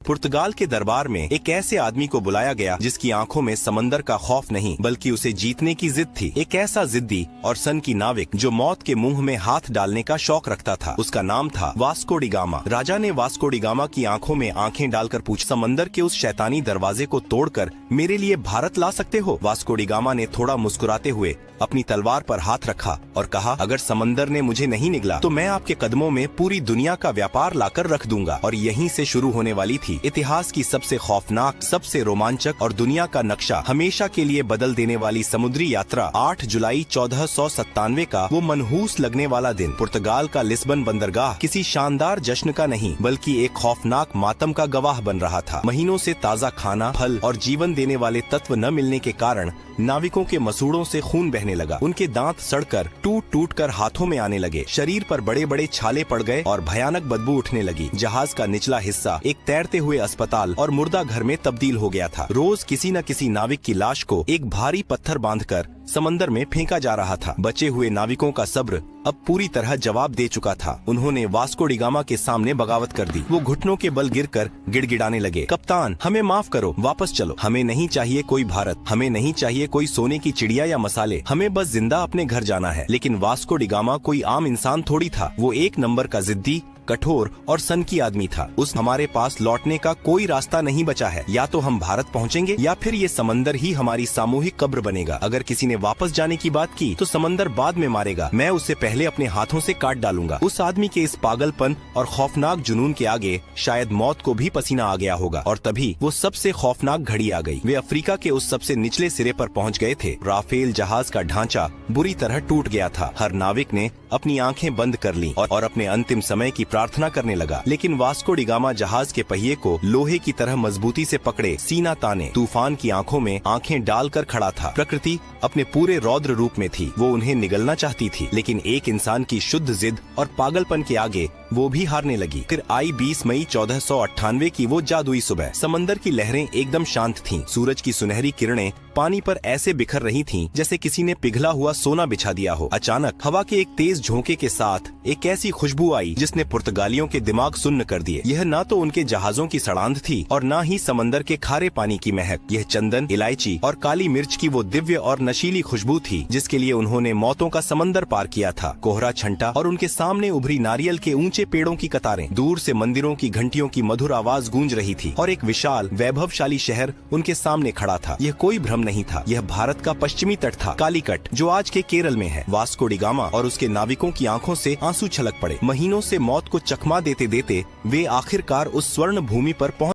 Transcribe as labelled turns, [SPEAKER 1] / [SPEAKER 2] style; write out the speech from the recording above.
[SPEAKER 1] पुर्तगाल के दरबार में एक ऐसे आदमी को बुलाया गया जिसकी आंखों में समंदर का खौफ नहीं बल्कि उसे जीतने की जिद थी। एक ऐसा जिद्दी और सन की नाविक जो मौत के मुंह में हाथ डालने का शौक रखता था। उसका नाम था वास्को डी गामा। राजा ने वास्को डी गामा की आंखों में आंखें डालकर पूछा, समंदर के उस शैतानी दरवाजे को तोड़कर मेरे लिए भारत ला सकते हो? वास्को डी गामा ने थोड़ा मुस्कुराते हुए अपनी तलवार पर हाथ रखा और कहा, अगर समंदर ने मुझे नहीं निगला तो मैं आपके कदमों में पूरी दुनिया का व्यापार लाकर रख दूंगा। और यहीं से शुरू होने वाली थी इतिहास की सबसे खौफनाक, सबसे रोमांचक और दुनिया का नक्शा हमेशा के लिए बदल देने वाली समुद्री यात्रा। 8 जुलाई 1497 का वो मनहूस लगने वाला दिन पुर्तगाल का लिस्बन बंदरगाह किसी शानदार जश्न का नहीं बल्कि एक खौफनाक मातम का गवाह बन रहा था। महीनों से ताज़ा खाना, फल और जीवन देने वाले तत्व न मिलने के कारण नाविकों के मसूड़ों से खून बहने लगा। उनके दांत सड़कर टूट कर हाथों में आने लगे। शरीर पर बड़े बड़े छाले पड़ गए और भयानक बदबू उठने लगी। जहाज का निचला हिस्सा एक तैरते हुए अस्पताल और मुर्दा घर में तब्दील हो गया था। रोज किसी न किसी नाविक की लाश को एक भारी पत्थर बांधकर समंदर में फेंका जा रहा था। बचे हुए नाविकों का सब्र अब पूरी तरह जवाब दे चुका था। उन्होंने वास्को डी गामा के सामने बगावत कर दी। वो घुटनों के बल गिरकर गिड़गिड़ाने लगे, कप्तान हमें माफ करो, वापस चलो। हमें नहीं चाहिए कोई भारत, हमें नहीं चाहिए कोई सोने की चिड़िया या मसाले, हमें बस जिंदा अपने घर जाना है। लेकिन वास्को डी गामा कोई आम इंसान थोड़ी था। वो एक नंबर का जिद्दी, कठोर और सनकी आदमी था। हमारे पास लौटने का कोई रास्ता नहीं बचा है। या तो हम भारत पहुंचेंगे या फिर ये समंदर ही हमारी सामूहिक कब्र बनेगा। अगर किसी ने वापस जाने की बात की तो समंदर बाद में मारेगा, मैं उसे पहले अपने हाथों से काट डालूंगा। उस आदमी के इस पागलपन और खौफनाक जुनून के आगे शायद मौत को भी पसीना आ गया होगा। और तभी वो सबसे खौफनाक घड़ी आ गई। वे अफ्रीका के उस सबसे निचले सिरे पर पहुँच गए थे। राफेल जहाज का ढांचा बुरी तरह टूट गया था। हर नाविक ने अपनी आंखें बंद कर ली और अपने अंतिम समय की प्रार्थना करने लगा। लेकिन वास्को डी गामा जहाज के पहिए को लोहे की तरह मजबूती से पकड़े, सीना ताने, तूफान की आंखों में आंखें डालकर खड़ा था। प्रकृति अपने पूरे रौद्र रूप में थी। वो उन्हें निगलना चाहती थी, लेकिन एक इंसान की शुद्ध जिद और पागलपन के आगे वो भी हारने लगी। फिर आई 20 मई 1498 की वो जादुई सुबह। समंदर की लहरें एकदम शांत थीं। सूरज की सुनहरी किरणें पानी पर ऐसे बिखर रही थीं जैसे किसी ने पिघला हुआ सोना बिछा दिया हो। अचानक हवा के एक तेज झोंके के साथ एक ऐसी खुशबू आई जिसने पुर्तगालियों के दिमाग सुन्न कर दिए। यह न तो उनके जहाजों की सड़ांध थी और न ही समंदर के खारे पानी की महक। यह चंदन, इलायची और काली मिर्च की वो दिव्य और नशीली खुशबू थी जिसके लिए उन्होंने मौतों का समंदर पार किया था। कोहरा छंटा और उनके सामने उभरी नारियल के ऊंचे पेड़ों की कतारें। दूर से मंदिरों की घंटियों की मधुर आवाज गूंज रही थी और एक विशाल वैभवशाली शहर उनके सामने खड़ा था। यह कोई भ्रम नहीं था, यह भारत का पश्चिमी तट था, कालीकट, जो आज के केरल में है। वास्को डी गामा और उसके नाविकों की आंखों से आंसू छलक पड़े। महीनों से मौत को चकमा देते देते वे आखिरकार उस स्वर्ण भूमि पर पहुंच